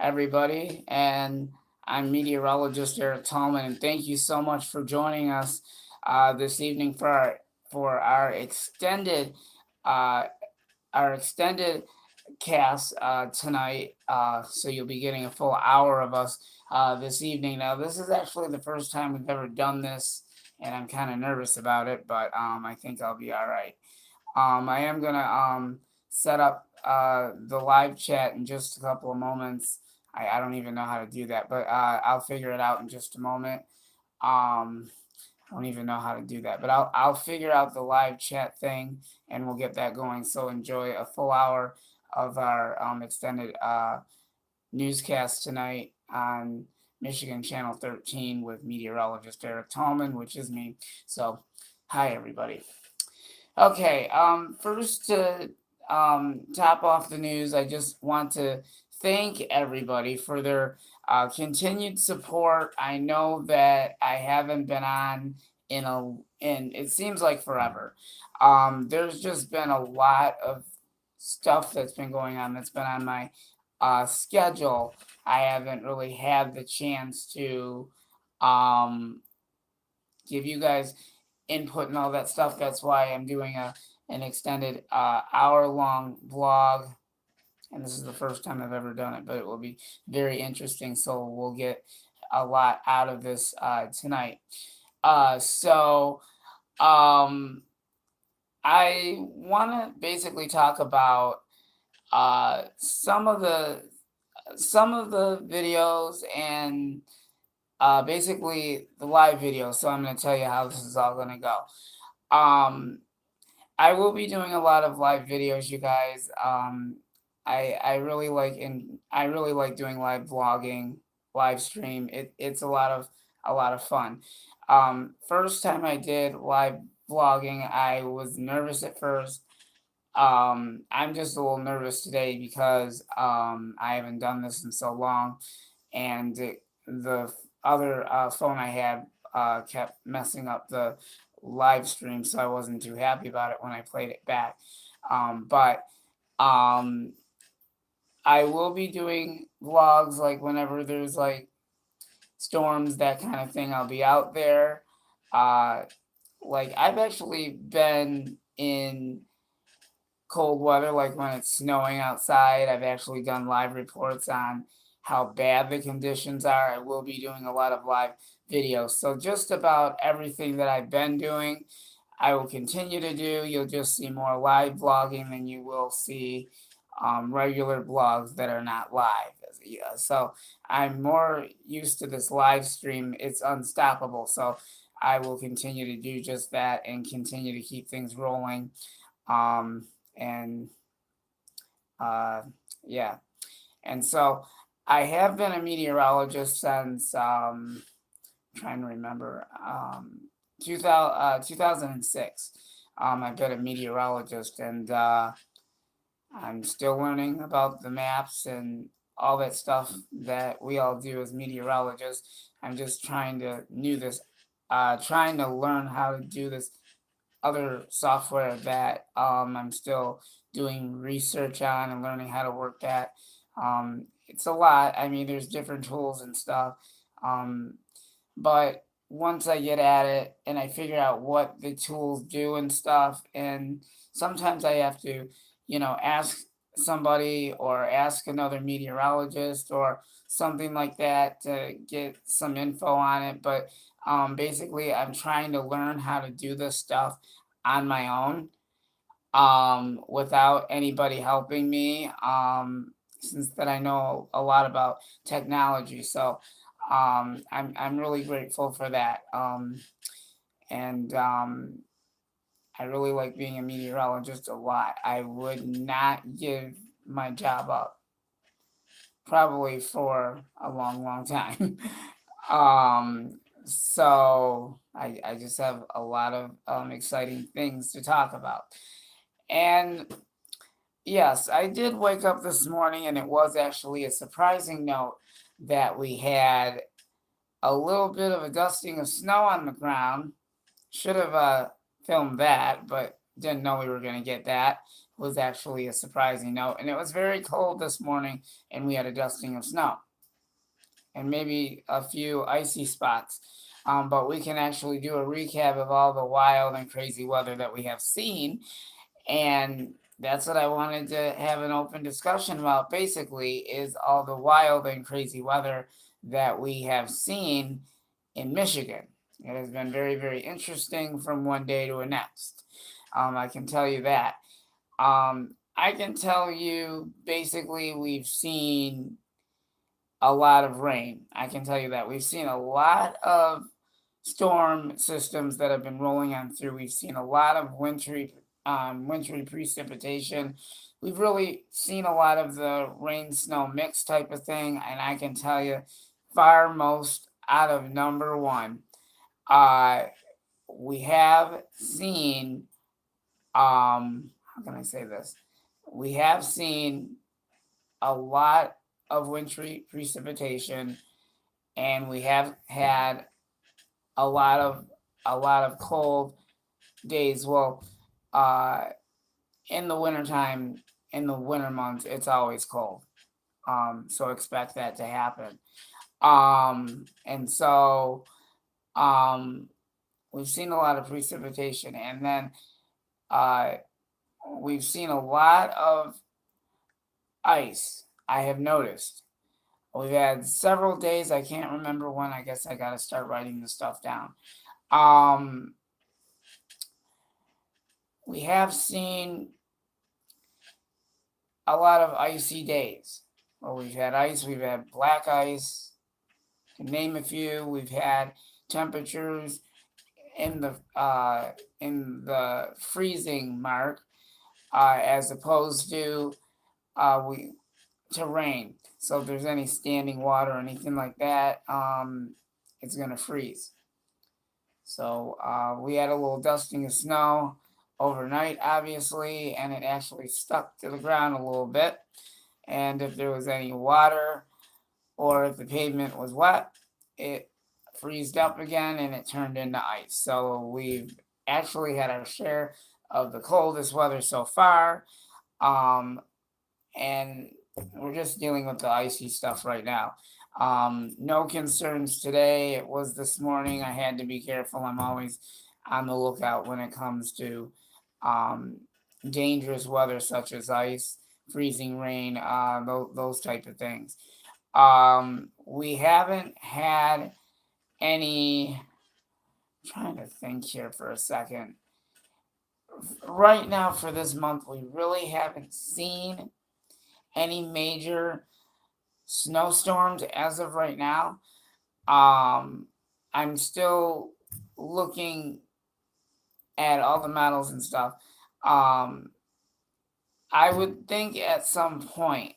everybody, and I'm meteorologist Eric Tallman, and thank you so much for joining us this evening for our uh, extended cast tonight. So you'll be getting a full hour of us this evening. Now, this is actually the first time we've ever done this, and I'm kind of nervous about it, but I think I'll be all right. I am gonna set up the live chat in just a couple of moments. I don't even know how to do that, but I'll figure it out in just a moment. Um, I don't even know how to do that, but I'll figure out the live chat thing, and we'll get that going. So enjoy a full hour of our extended newscast tonight on Michigan Channel 13 with meteorologist Eric Tallman, which is me. So, hi everybody. Okay, first to top off the news, I just want to thank everybody for their continued support. I know that I haven't been on in it seems like forever. There's just been a lot of stuff that's been going on that's been on my schedule. I haven't really had the chance to um, give you guys input and all that stuff. That's why I'm doing an extended hour long vlog, and this is the first time I've ever done it, but it will be very interesting. So we'll get a lot out of this tonight. So I want to basically talk about some of the videos and basically the live video. So I'm going to tell you how this is all going to go. Um, I will be doing a lot of live videos, you guys. I really like doing live vlogging, live stream. It's a lot of fun. First time I did live vlogging, I was nervous at first. I'm just a little nervous today because I haven't done this in so long, and the other phone I had kept messing up the live stream, so I wasn't too happy about it when I played it back. But um, I will be doing vlogs like whenever there's like storms, that kind of thing. I'll be out there. Uh, like I've actually been in cold weather, like when it's snowing outside. I've actually done live reports on how bad the conditions are. I will be doing a lot of live videos. So just about everything that I've been doing, I will continue to do. You'll just see more live vlogging than you will see regular blogs that are not live. Yeah, so I'm more used to this live stream. It's unstoppable. So I will continue to do just that and continue to keep things rolling. Um, and uh, yeah, and so I have been a meteorologist since trying to remember 2006. I've been a meteorologist, and I'm still learning about the maps and all that stuff that we all do as meteorologists. I'm just trying to learn how to do this other software that I'm still doing research on and learning how to work that. It's a lot. I mean, there's different tools and stuff. Um, but once I get at it and I figure out what the tools do and stuff, and sometimes I have to, ask somebody or ask another meteorologist or something like that to get some info on it. But basically, I'm trying to learn how to do this stuff on my own without anybody helping me. Since that I know a lot about technology, so I'm really grateful for that. And I really like being a meteorologist a lot. I would not give my job up probably for a long, long time. So I just have a lot of exciting things to talk about. And yes, I did wake up this morning, and it was actually a surprising note that we had a little bit of a dusting of snow on the ground. Should have filmed that, but didn't know we were going to get that. was actually a surprising note. And it was very cold this morning, and we had a dusting of snow and maybe a few icy spots. But we can actually do a recap of all the wild and crazy weather that we have seen. And that's what I wanted to have an open discussion about basically is all the wild and crazy weather that we have seen in Michigan. It has been very, very interesting from one day to the next. I can tell you that. I can tell you basically we've seen a lot of rain. I can tell you that. We've seen a lot of storm systems that have been rolling on through. We've seen a lot of wintry precipitation. We've really seen a lot of the rain snow mix type of thing, and I can tell you, far most out of number one, we have seen. How can I say this? We have seen a lot of wintry precipitation, and we have had a lot of cold days. Well, in the wintertime, in the winter months, it's always cold. So expect that to happen. And so we've seen a lot of precipitation, and then we've seen a lot of ice. I have noticed. We've had several days. I can't remember when. I guess I got to start writing the stuff down. We have seen a lot of icy days. Well, we've had ice. We've had black ice. To name a few, we've had temperatures in the freezing mark, as opposed to rain. So if there's any standing water or anything like that, it's gonna freeze. So we had a little dusting of snow overnight, obviously, and it actually stuck to the ground a little bit. And if there was any water or if the pavement was wet, it freezed up again and it turned into ice. So we've actually had our share of the coldest weather so far. And we're just dealing with the icy stuff right now. No concerns today. It was this morning. I had to be careful. I'm always on the lookout when it comes to dangerous weather such as ice, freezing rain, those type of things. We haven't had any. I'm trying to think here for a second. Right now, for this month, we really haven't seen any major snowstorms as of right now. I'm still looking at all the models and stuff. I would think at some point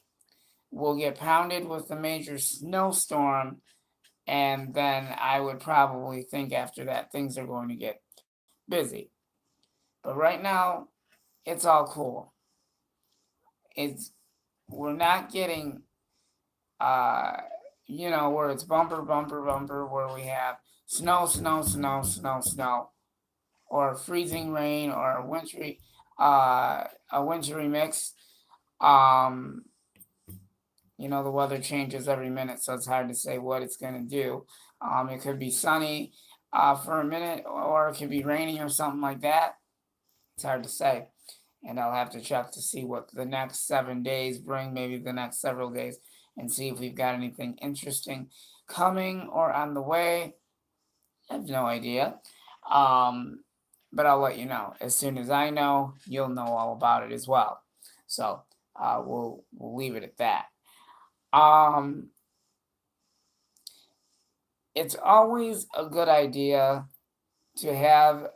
we'll get pounded with a major snowstorm, and then I would probably think after that things are going to get busy. But right now, it's all cool. We're not getting where it's bumper, bumper, bumper, where we have snow, snow, snow, snow, snow, or freezing rain, or a wintry mix. The weather changes every minute, so it's hard to say what it's going to do. It could be sunny for a minute, or it could be raining or something like that. It's hard to say. And I'll have to check to see what the next 7 days bring, maybe the next several days, and see if we've got anything interesting coming or on the way. I have no idea. But I'll let you know. As soon as I know, you'll know all about it as well. So we'll leave it at that. It's always a good idea to have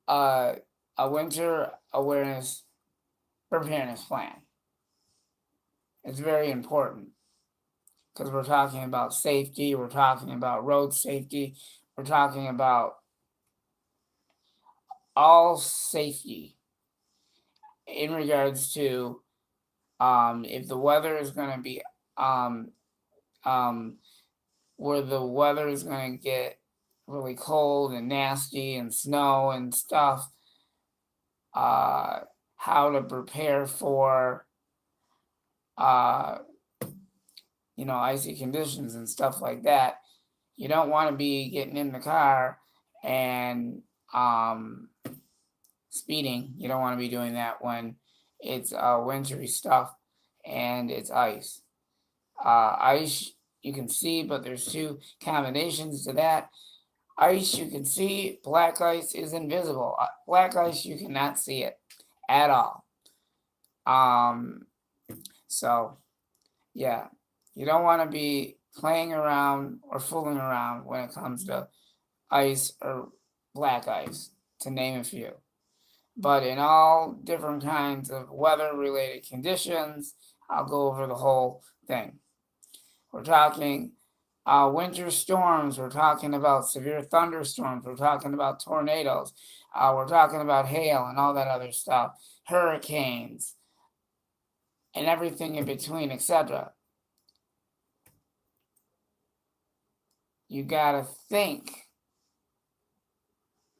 a winter awareness preparedness plan. It's very important because we're talking about safety, we're talking about road safety, we're talking about all safety in regards to if the weather is going to be where the weather is going to get really cold and nasty and snow and stuff. How how to prepare for icy conditions and stuff like that. You don't want to be getting in the car and speeding. You don't want to be doing that when it's wintry stuff and it's ice. Ice you can see, but there's two combinations to that. Ice you can see, black ice is invisible. Black ice you cannot see it at all. So yeah, you don't want to be playing around or fooling around when it comes to ice or black ice, to name a few. But in all different kinds of weather-related conditions, I'll go over the whole thing. We're talking winter storms, we're talking about severe thunderstorms, we're talking about tornadoes, we're talking about hail and all that other stuff, hurricanes, and everything in between, etc. You gotta think,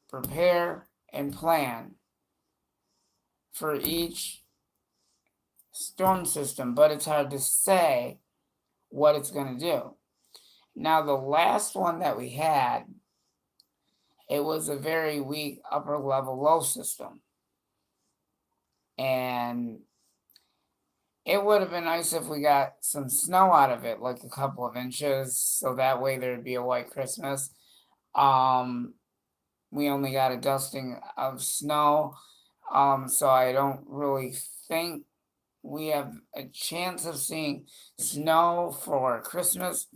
prepare, and plan for each storm system, but it's hard to say what it's going to do. Now, the last one that we had, it was a very weak upper level low system. And it would have been nice if we got some snow out of it, like a couple of inches, so that way there'd be a white Christmas. We only got a dusting of snow, so I don't really think we have a chance of seeing snow for Christmas.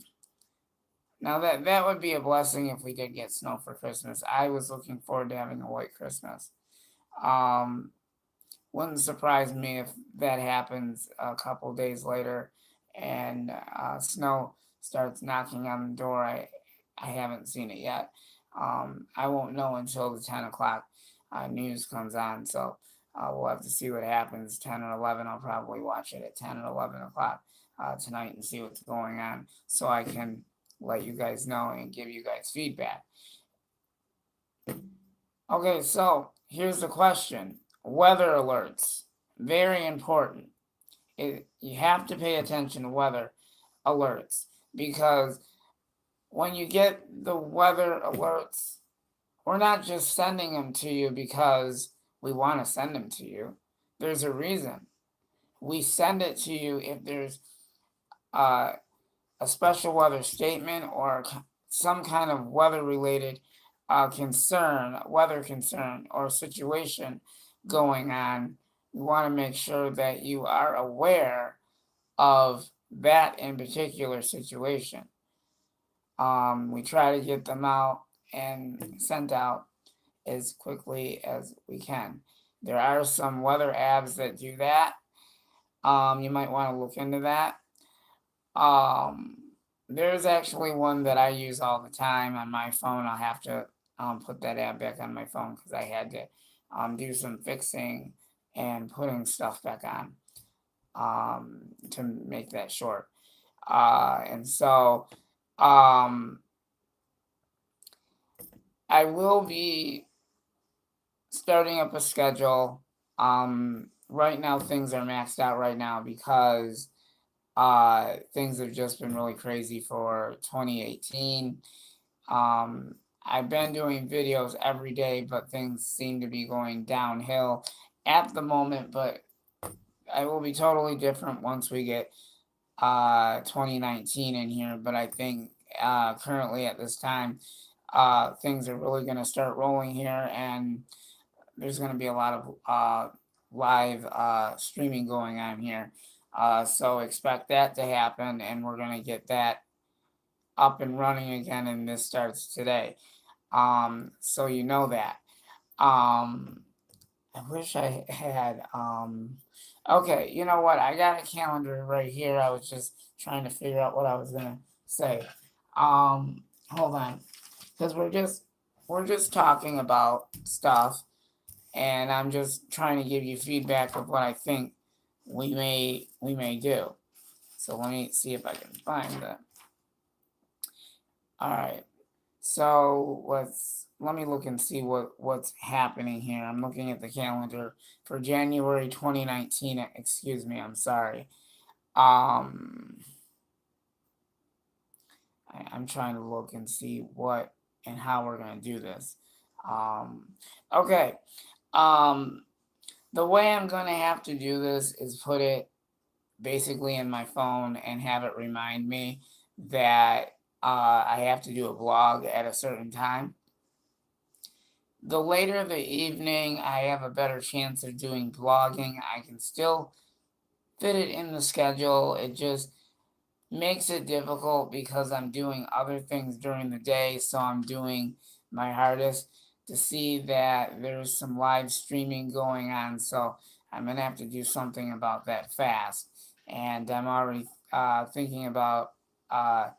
Now that would be a blessing if we did get snow for Christmas. I was looking forward to having a white Christmas. Wouldn't surprise me if that happens a couple days later and snow starts knocking on the door. I haven't seen it yet. I won't know until the 10 o'clock news comes on, so we'll have to see what happens. 10 or 11, I'll probably watch it at 10 or 11 o'clock tonight and see what's going on, so I can let you guys know and give you guys feedback. Okay, so here's the question. Weather alerts, very important. You have to pay attention to weather alerts, because when you get the weather alerts, we're not just sending them to you because we want to send them to you. There's a reason. We send it to you if there's a special weather statement or some kind of weather-related weather concern or situation going on. We want to make sure that you are aware of that in particular situation. We try to get them out and sent out as quickly as we can. There are some weather apps that do that. You might want to look into that. There's actually one that I use all the time on my phone. I'll have to put that app back on my phone because I had to do some fixing and putting stuff back on to make that short. And so I will be starting up a schedule. Right now things are maxed out right now because things have just been really crazy for 2018. I've been doing videos every day, but things seem to be going downhill at the moment, but I will be totally different once we get 2019 in here. But I think currently at this time, things are really going to start rolling here, and there's going to be a lot of live streaming going on here. So expect that to happen, and we're going to get that up and running again, and this starts today. So you know that. I wish I had, okay, you know what? I got a calendar right here. I was just trying to figure out what I was going to say. Hold on. Because we're just talking about stuff, and I'm just trying to give you feedback of what I think we may do. So let me see if I can find that. All right. So let's let me look and see what's happening here. I'm looking at the calendar for January 2019. Excuse me, I'm sorry. Um, I'm trying to look and see what and how we're gonna do this. Okay. Um, the way I'm gonna have to do this is put it basically in my phone and have it remind me that I have to do a vlog at a certain time. The later the evening, I have a better chance of doing vlogging. I can still fit it in the schedule. It just makes it difficult because I'm doing other things during the day, so I'm doing my hardest to see that there's some live streaming going on. So I'm gonna have to do something about that fast, and I'm already thinking about uh,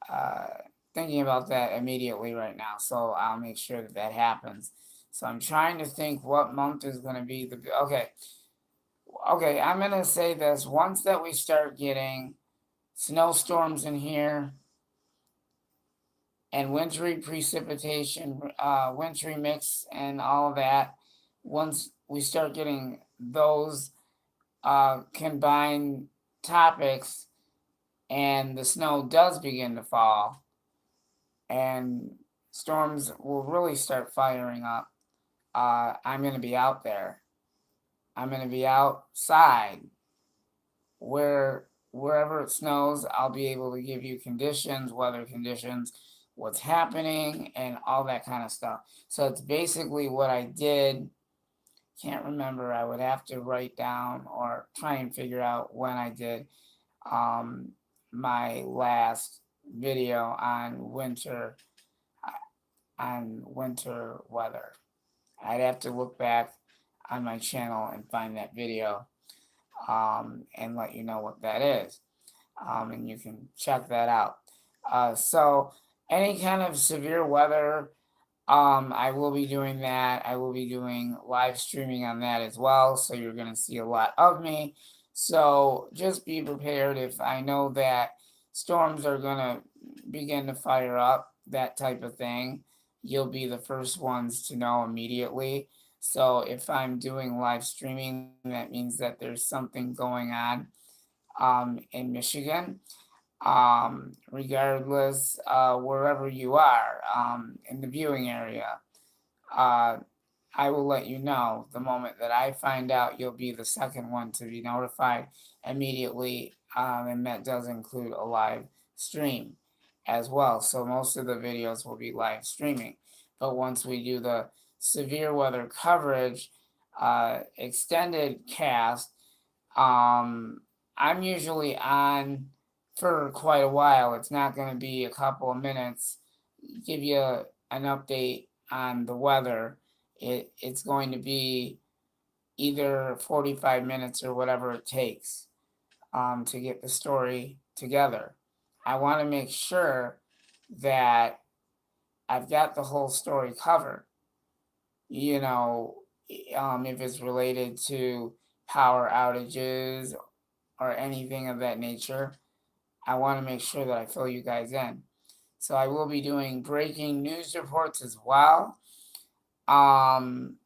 uh, that immediately right now. So I'll make sure that that happens. So I'm trying to think what month is going to be the okay. Okay, I'm gonna say this. Once that we start getting snowstorms in here and wintry precipitation, wintry mix, and all of that, once we start getting those combined topics and the snow does begin to fall and storms will really start firing up, I'm going to be out there. I'm going to be outside wherever it snows. I'll be able to give you conditions, weather conditions, what's happening, and all that kind of stuff. So it's basically what I did. Can't remember. I would have to write down or try and figure out when I did my last video on winter weather. I'd have to look back on my channel and find that video and let you know what that is. And you can check that out. So any kind of severe weather, I will be doing that. I will be doing live streaming on that as well. So you're going to see a lot of me. So just be prepared if I know that storms are going to begin to fire up, that type of thing. You'll be the first ones to know immediately. So if I'm doing live streaming, that means that there's something going on in Michigan. Regardless, wherever you are in the viewing area, uh, I will let you know the moment that I find out. You'll be the second one to be notified immediately, and that does include a live stream as well. So most of the videos will be live streaming, but once we do the severe weather coverage, extended cast, I'm usually on for quite a while. It's not going to be a couple of minutes. Give you an update on the weather. It's going to be either 45 minutes or whatever it takes to get the story together. I want to make sure that I've got the whole story covered. You know, if it's related to power outages or anything of that nature, I want to make sure that I fill you guys in. So I will be doing breaking news reports as well. And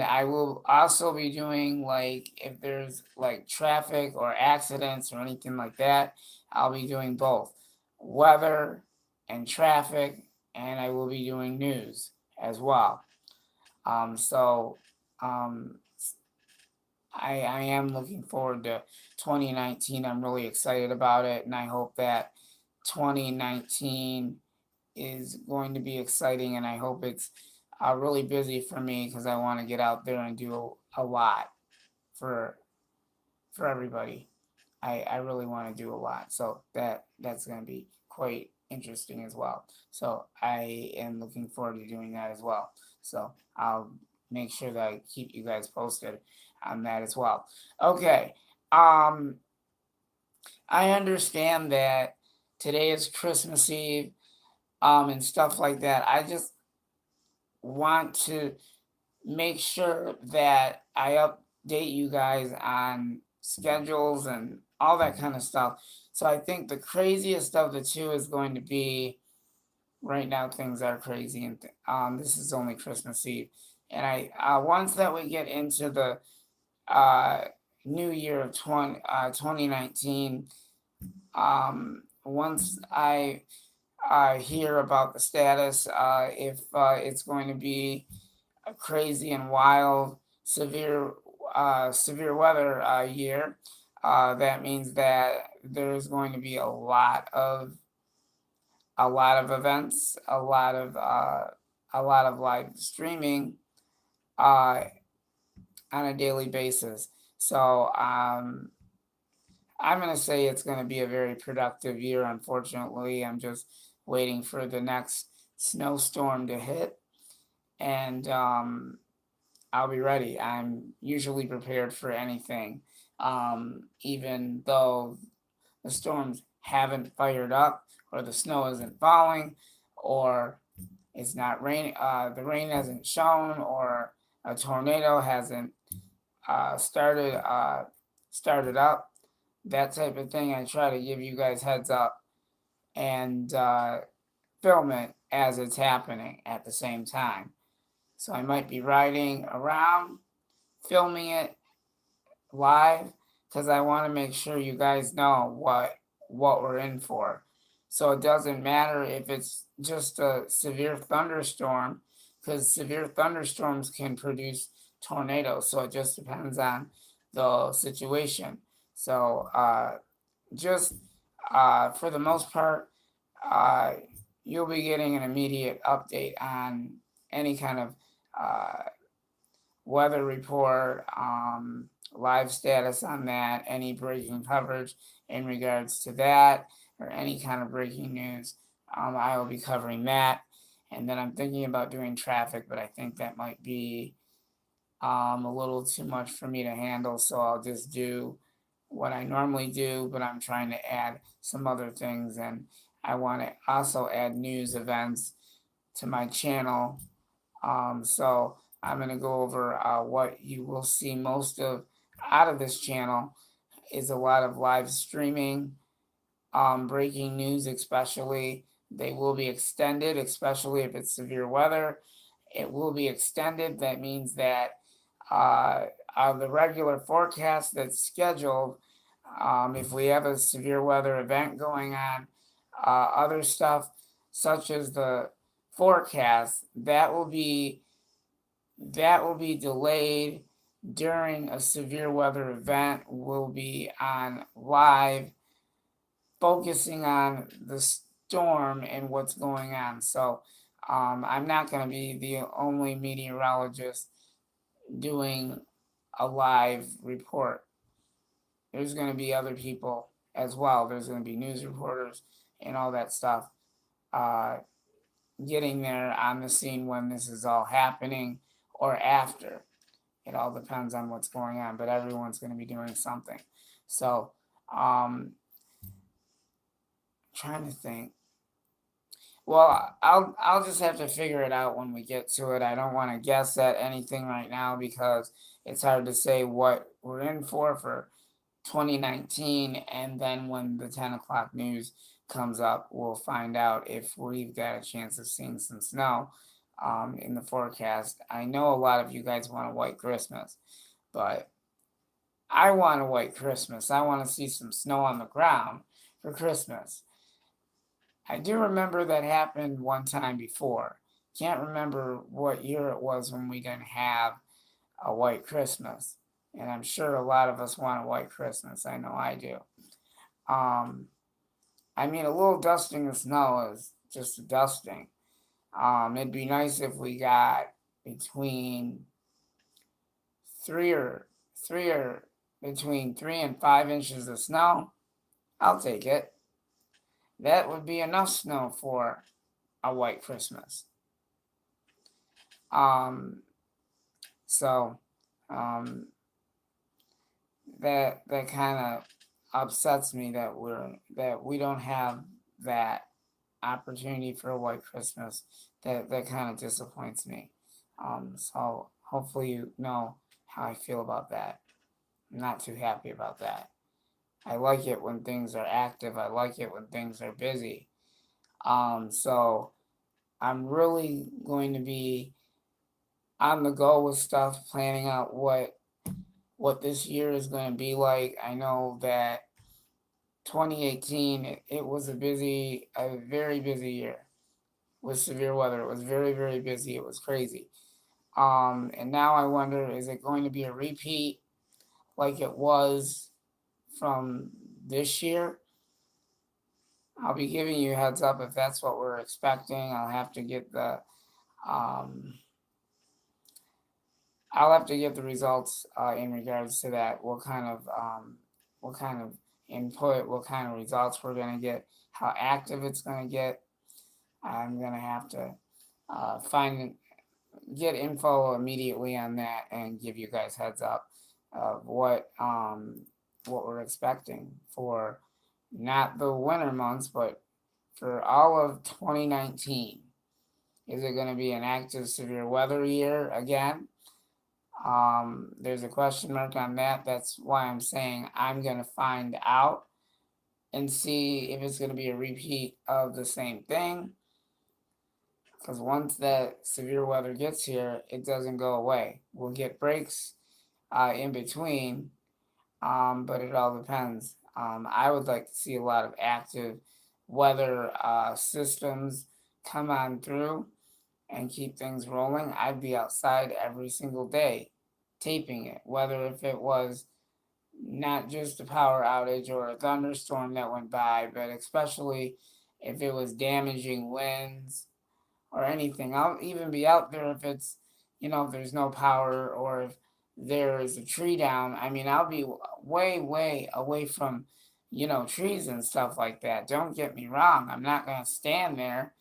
I will also be doing, like, if there's like traffic or accidents or anything like that, I'll be doing both weather and traffic, and I will be doing news as well. So I am looking forward to 2019. I'm really excited about it, and I hope that 2019 is going to be exciting, and I hope it's really busy for me because I want to get out there and do a lot for everybody. I really want to do a lot, so that's going to be quite interesting as well. So I am looking forward to doing that as well. So I'll make sure that I keep you guys posted on that as well. Okay. I understand that today is Christmas Eve, and stuff like that. I just want to make sure that I update you guys on schedules and all that kind of stuff. So I think the craziest of the two is going to be right now things are crazy, and this is only Christmas Eve. And once that we get into the uh, new year of 2019, once I hear about the status, if it's going to be a crazy and wild, severe weather year, that means that there's going to be a lot of events, a lot of live streaming uh, on a daily basis. So I'm gonna say it's gonna be a very productive year. Unfortunately, I'm just waiting for the next snowstorm to hit, and I'll be ready. I'm usually prepared for anything, even though the storms haven't fired up, or the snow isn't falling, or it's not raining. The rain hasn't shown, or a tornado hasn't uh, started uh, started up. That type of thing. I try to give you guys heads up and film it as it's happening at the same time. So I might be riding around, filming it live, because I want to make sure you guys know what we're in for. So it doesn't matter if it's just a severe thunderstorm, because severe thunderstorms can produce tornadoes. So it just depends on the situation. So just for the most part, uh, you'll be getting an immediate update on any kind of uh, weather report, live status on that, any breaking coverage in regards to that, or any kind of breaking news. I will be covering that. And then I'm thinking about doing traffic, but I think that might be a little too much for me to handle. So I'll just do what I normally do, but I'm trying to add some other things. And I want to also add news events to my channel. So I'm going to go over what you will see most of out of this channel is a lot of live streaming, breaking news, especially. They will be extended, especially if it's severe weather. It will be extended. That means that uh, the regular forecast that's scheduled, if we have a severe weather event going on, other stuff such as the forecast, that will be delayed during a severe weather event, will be on live, focusing on the storm and what's going on. So I'm not going to be the only meteorologist doing a live report. There's going to be other people as well. There's going to be news reporters and all that stuff uh, getting there on the scene when this is all happening or after. It all depends on what's going on, but everyone's going to be doing something. So, trying to think. Well, I'll just have to figure it out when we get to it. I don't want to guess at anything right now because it's hard to say what we're in for 2019, and then when the 10 o'clock news comes up, we'll find out if we've got a chance of seeing some snow in the forecast. I know a lot of you guys want a white Christmas, but I want a white Christmas. I want to see some snow on the ground for Christmas. I do remember that happened one time before. Can't remember what year it was when we didn't have a white Christmas. And I'm sure a lot of us want a white Christmas. I know I do. Um, I mean, a little dusting of snow is just a dusting. It'd be nice if we got between three or three or between 3 and 5 inches of snow. I'll take it. That would be enough snow for a white Christmas. Um, so um, that kind of upsets me that we don't have that opportunity for a white Christmas. That kind of disappoints me. So hopefully you know how I feel about that. I'm not too happy about that. I like it when things are active. I like it when things are busy. So I'm really going to be on the go with stuff, planning out what this year is going to be like. I know that 2018 it was a very busy year with severe weather. It was very, very busy. It was crazy. And now I wonder, is it going to be a repeat like it was from this year? I'll be giving you a heads up if that's what we're expecting. Um, I'll have to get the results in regards to that. What kind of input, what kind of results we're gonna get, how active it's gonna get. I'm gonna have to find get info immediately on that and give you guys heads up of what we're expecting for not the winter months, but for all of 2019. Is it going to be an active severe weather year again? There's a question mark on that. That's why I'm saying I'm going to find out and see if it's going to be a repeat of the same thing. Because once that severe weather gets here, it doesn't go away. We'll get breaks in between, but it all depends. I would like to see a lot of active weather systems come on through and keep things rolling. I'd be outside every single day taping it, whether if it was not just a power outage or a thunderstorm that went by, but especially if it was damaging winds or anything. I'll even be out there if it's, if there's no power or if there is a tree down. I mean, I'll be way, way away from, trees and stuff like that. Don't get me wrong. I'm not going to stand there.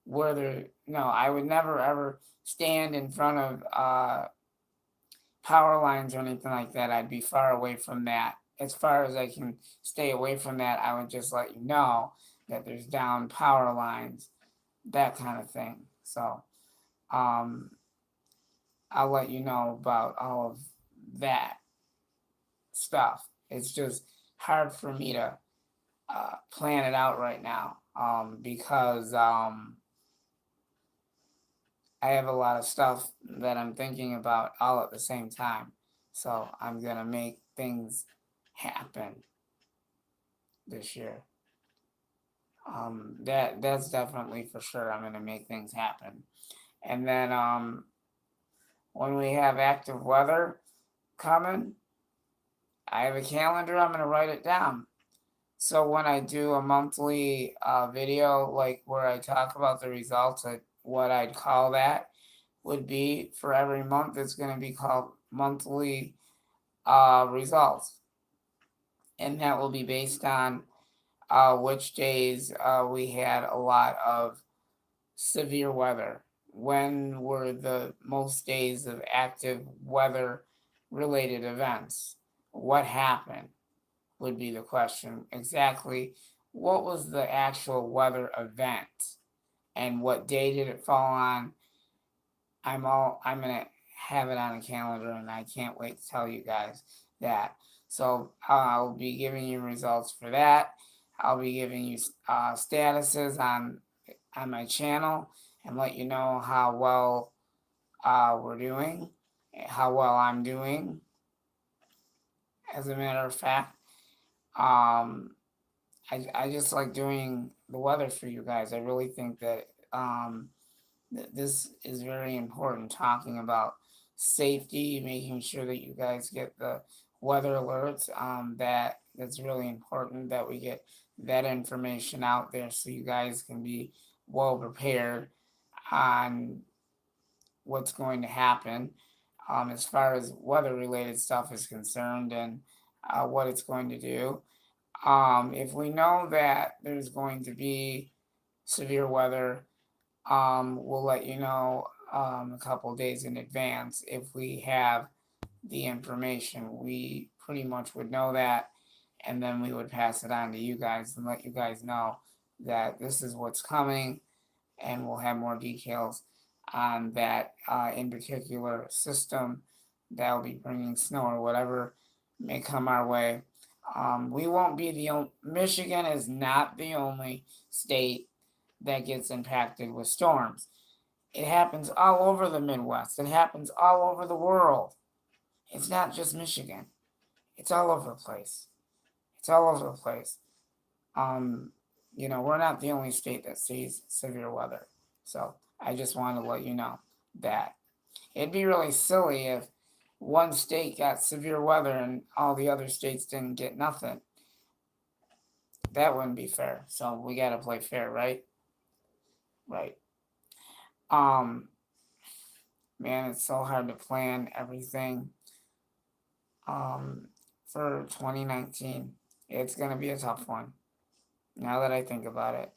Where there, no, I would never ever stand in front of power lines or anything like that. I'd be far away from that. As far as I can stay away from that, I would just let you know that there's down power lines, that kind of thing. So, um, I'll let you know about all of that stuff. It's just hard for me to plan it out right now because I have a lot of stuff that I'm thinking about all at the same time. So I'm gonna make things happen this year. That's definitely for sure. I'm gonna make things happen. And then when we have active weather coming, I have a calendar. I'm gonna write it down. So when I do a monthly video, like where I talk about the results, what I'd call that would be for every month, it's going to be called monthly results. And that will be based on which days we had a lot of severe weather. When were the most days of active weather related events? What happened would be the question. Exactly what was the actual weather event and what day did it fall on? I'm gonna have it on a calendar and I can't wait to tell you guys that. So I'll be giving you results for that. I'll be giving you statuses on my channel and let you know how well we're doing, how well I'm doing. As a matter of fact, um, I just like doing the weather for you guys. I really think that this is very important, talking about safety, making sure that you guys get the weather alerts. That's really important that we get that information out there so you guys can be well prepared on what's going to happen as far as weather related stuff is concerned and what it's going to do. If we know that there's going to be severe weather, we'll let you know a couple days in advance if we have the information. We pretty much would know that, and then we would pass it on to you guys and let you guys know that this is what's coming, and we'll have more details on that in particular system that will be bringing snow or whatever may come our way. We won't be the only, Michigan is not the only state that gets impacted with storms. It happens all over the Midwest. It happens all over the world. It's not just Michigan. It's all over the place. It's all over the place. Um, we're not the only state that sees severe weather. So I just want to let you know that. It'd be really silly if one state got severe weather and all the other states didn't get nothing. That wouldn't be fair. So we got to play fair, right? Right. Um, Man, it's so hard to plan everything for 2019. It's going to be a tough one. Now that I think about it,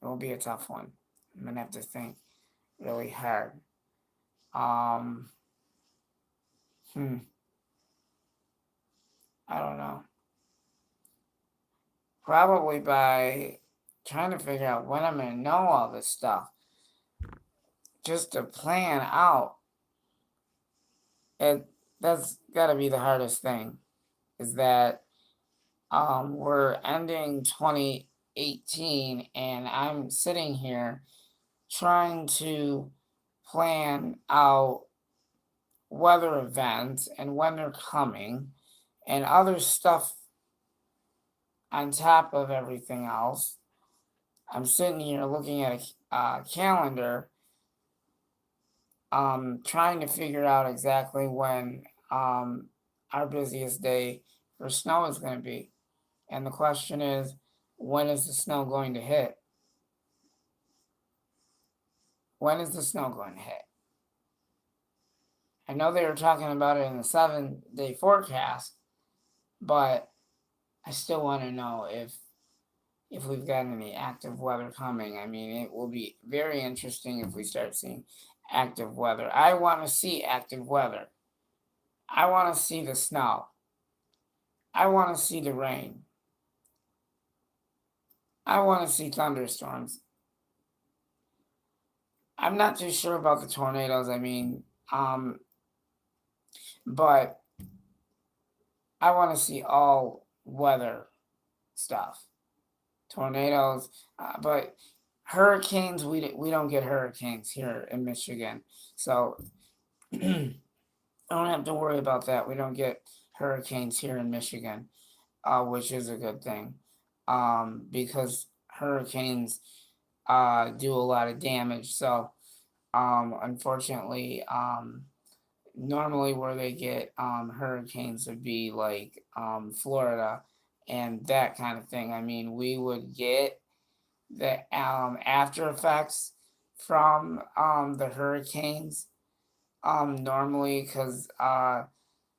it will be a tough one. I'm going to have to think really hard. Um, I don't know. Probably by trying to figure out when I'm going to know all this stuff. Just to plan out, that's got to be the hardest thing, is that we're ending 2018 and I'm sitting here trying to plan out weather events and when they're coming and other stuff on top of everything else. I'm sitting here looking at a calendar, trying to figure out exactly when our busiest day for snow is going to be. And the question is, when is the snow going to hit? When is the snow going to hit? I know they were talking about it in the 7-day forecast, but I still want to know if we've got any active weather coming. I mean, it will be very interesting if we start seeing active weather. I want to see active weather. I want to see the snow. I want to see the rain. I want to see thunderstorms. I'm not too sure about the tornadoes. I mean, but I want to see all weather stuff. Tornadoes, but hurricanes, we don't get hurricanes here in Michigan. So I don't have to worry about that. We don't get hurricanes here in Michigan, which is a good thing, because hurricanes do a lot of damage. So unfortunately, normally where they get hurricanes would be like Florida and that kind of thing. I mean, we would get the after effects from the hurricanes normally, because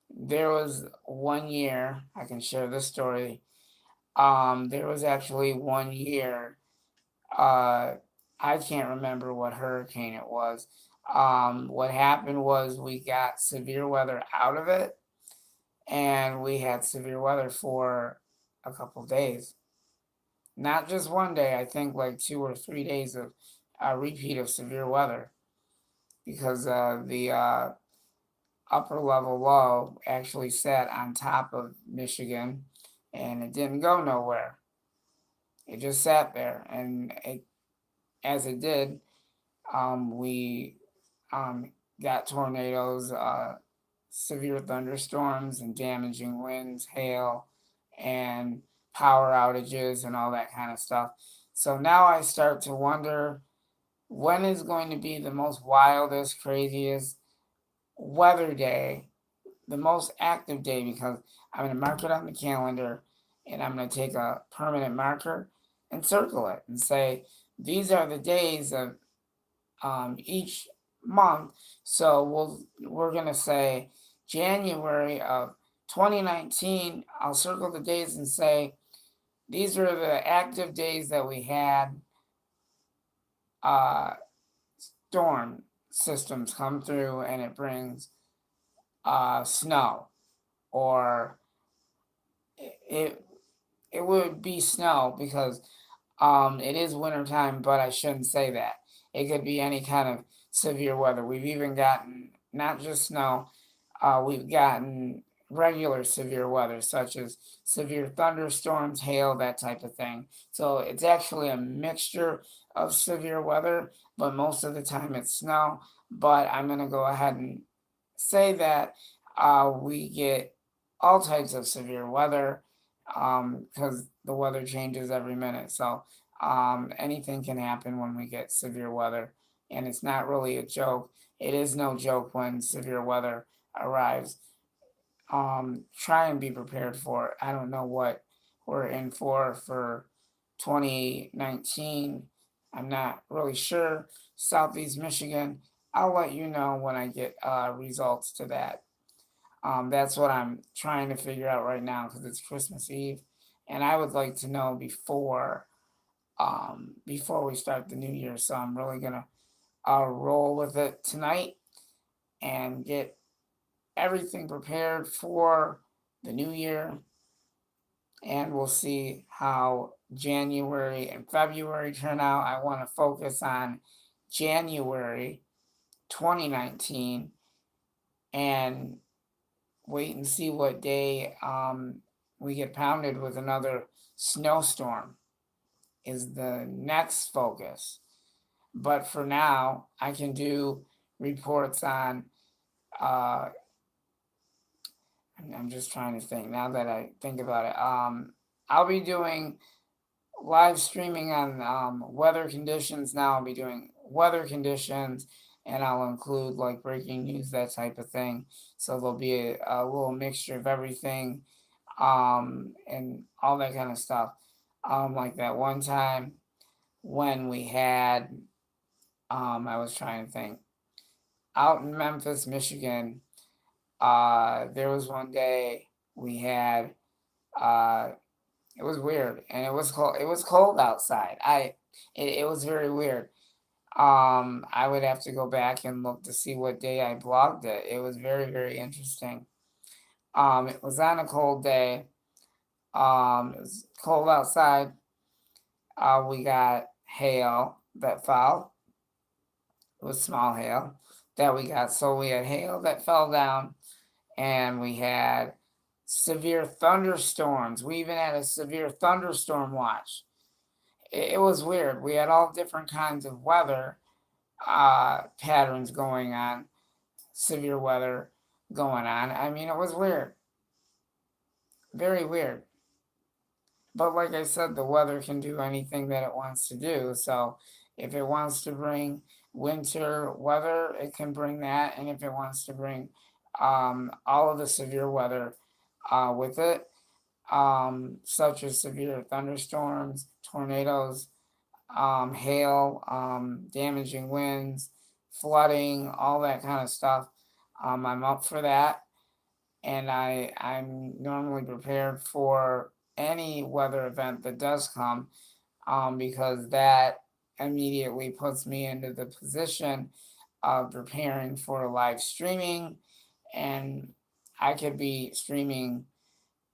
there was one year, I can share this story. There was actually one year, I can't remember what hurricane it was. What happened was we got severe weather out of it, and we had severe weather for a couple days. Not just one day, I think like 2 or 3 days of a repeat of severe weather, because the upper level low actually sat on top of Michigan and it didn't go nowhere. It just sat there, and as it did, we got tornadoes, severe thunderstorms, and damaging winds, hail, and power outages, and all that kind of stuff. So now I start to wonder, when is going to be the most wildest, craziest weather day, the most active day, because I'm going to mark it on the calendar and I'm going to take a permanent marker and circle it and say, these are the days of each month. So we're going to say January of 2019. I'll circle the days and say, these are the active days that we had storm systems come through and it brings snow, or it would be snow, because it is wintertime, but I shouldn't say that. It could be any kind of severe weather. We've even gotten not just snow, we've gotten regular severe weather, such as severe thunderstorms, hail, that type of thing. So it's actually a mixture of severe weather, but most of the time it's snow. But I'm going to go ahead and say that we get all types of severe weather because the weather changes every minute. So anything can happen when we get severe weather, and it's not really a joke. It is no joke when severe weather arrives. Try and be prepared for it. I don't know what we're in for 2019. I'm not really sure. Southeast Michigan, I'll let you know when I get results to that. That's what I'm trying to figure out right now because it's Christmas Eve, and I would like to know before we start the new year. So I'm really gonna roll with it tonight and get everything prepared for the new year, and we'll see how January and February turn out. I want to focus on January 2019 and wait and see what day we get pounded with another snowstorm is the next focus. But for now, I can do reports on uh, I'm just trying to think now that I think about it. I'll be doing live streaming on weather conditions. Now I'll be doing weather conditions, and I'll include like breaking news, that type of thing. So there'll be a little mixture of everything, and all that kind of stuff. Like that one time when we had, I was trying to think, out in Memphis, Michigan. There was one day we had uh, it was weird, and it was cold. It was cold outside. It was very weird. I would have to go back and look to see what day I blogged it. It was very, very interesting. It was on a cold day. It was cold outside. We got hail that fell. It was small hail that we got. So we had hail that fell down, and we had severe thunderstorms. We even had a severe thunderstorm watch. It was weird. We had all different kinds of weather patterns going on, severe weather going on. I mean, it was weird, very weird. But like I said, the weather can do anything that it wants to do. So if it wants to bring winter weather, it can bring that. And if it wants to bring all of the severe weather with it, such as severe thunderstorms, tornadoes, hail, damaging winds, flooding, all that kind of stuff. I'm up for that, and I'm normally prepared for any weather event that does come, because that immediately puts me into the position of preparing for live streaming, and I could be streaming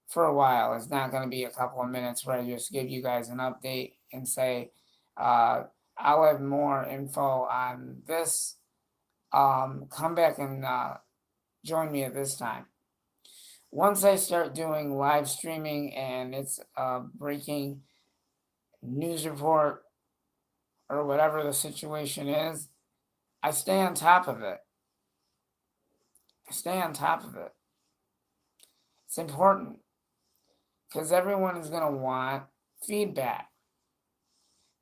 for a while. It's not going to be a couple of minutes where I just give you guys an update and say, uh, I'll have more info on this. Come back and join me at this time. Once I start doing live streaming and it's a breaking news report or whatever the situation is, I stay on top of it. I stay on top of it. It's important because everyone is going to want feedback.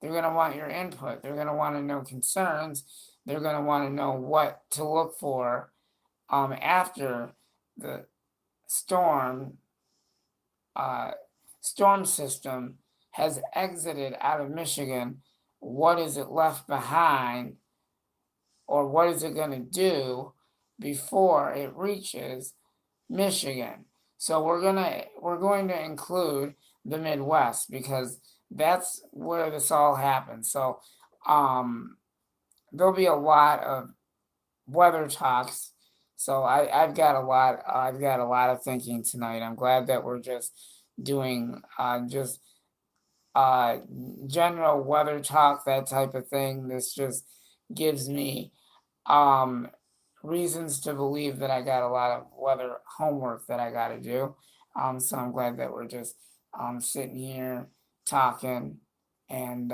They're going to want your input. They're going to want to know concerns. They're going to want to know what to look for after the storm storm system has exited out of Michigan. What is it left behind, or what is it going to do before it reaches Michigan? So we're going to include the Midwest because that's where this all happens. So there'll be a lot of weather talks. So I've got a lot of thinking tonight. I'm glad that we're just doing just uh, general weather talk, that type of thing. This just gives me um, reasons to believe that I got a lot of weather homework that I got to do. So I'm glad that we're just sitting here talking and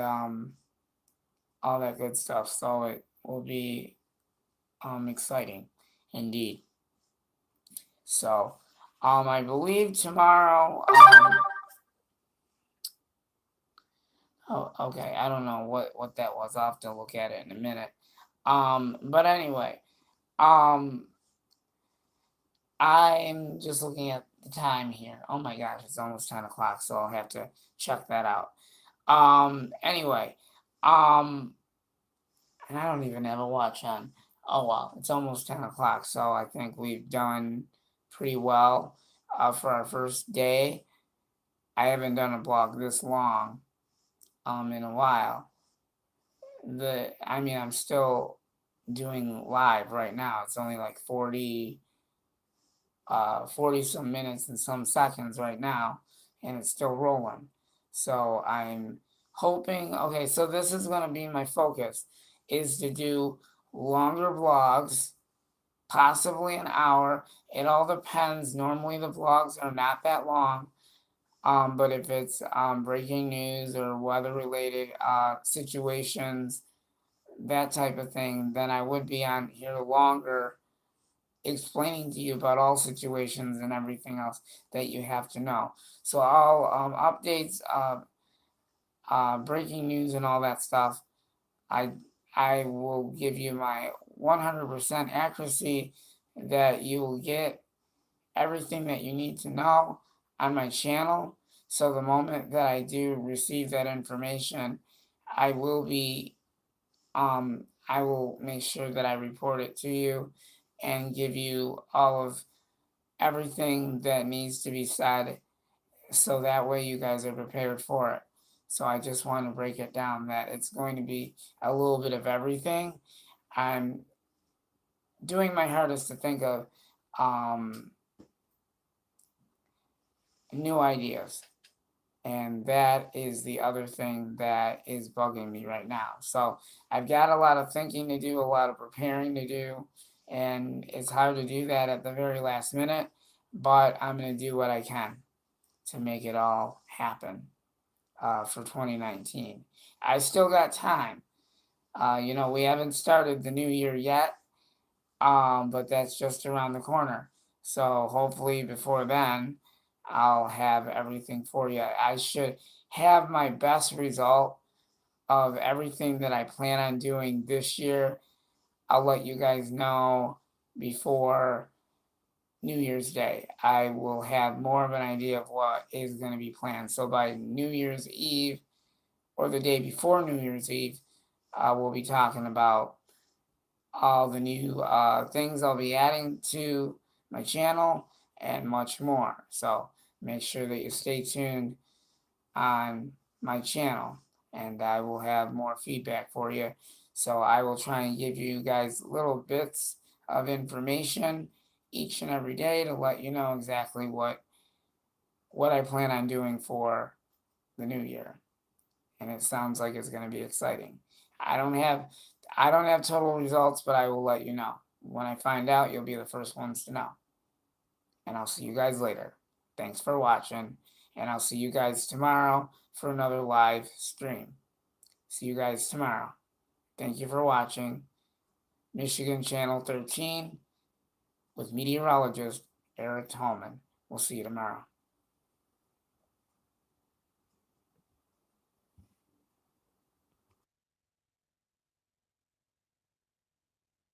all that good stuff. So it will be exciting indeed. So I believe tomorrow oh, okay, I don't know what that was. I'll have to look at it in a minute. But anyway, um I'm just looking at the time here. Oh my gosh, it's almost 10 o'clock, so I'll have to check that out. Anyway, um, and I don't even have a watch on. Oh well, it's almost 10 o'clock, so I think we've done pretty well for our first day. I haven't done a blog this long in a while. I mean, I'm still doing live right now. It's only like 40 some minutes and some seconds right now, and it's still rolling. So I'm hoping, okay, so this is going to be my focus, is to do longer vlogs, possibly an hour. It all depends. Normally the vlogs are not that long. But if it's breaking news or weather related situations, that type of thing, then I would be on here longer explaining to you about all situations and everything else that you have to know. So all updates, breaking news, and all that stuff, I I will give you my 100% accuracy that you will get everything that you need to know on my channel. So the moment that I do receive that information, I will be I will make sure that I report it to you and give you all of everything that needs to be said so that way you guys are prepared for it. So I just want to break it down that it's going to be a little bit of everything. I'm doing my hardest to think of um, new ideas. And that is the other thing that is bugging me right now. So I've got a lot of thinking to do, a lot of preparing to do, and it's hard to do that at the very last minute, but I'm going to do what I can to make it all happen for 2019. I still got time. We haven't started the new year yet, but that's just around the corner. So hopefully before then, I'll have everything for you. I should have my best result of everything that I plan on doing this year. I'll let you guys know before New Year's Day. I will have more of an idea of what is going to be planned. So by New Year's Eve or the day before New Year's Eve, we'll be talking about all the new things I'll be adding to my channel and much more. So make sure that you stay tuned on my channel and I will have more feedback for you. So I will try and give you guys little bits of information each and every day to let you know exactly what I plan on doing for the new year. And it sounds like it's going to be exciting. I don't have I don't have total results, but I will let you know. When I find out, you'll be the first ones to know. And I'll see you guys later. Thanks for watching, and I'll see you guys tomorrow for another live stream. See you guys tomorrow. Thank you for watching Michigan Channel 13 with meteorologist Eric Tallman. We'll see you tomorrow.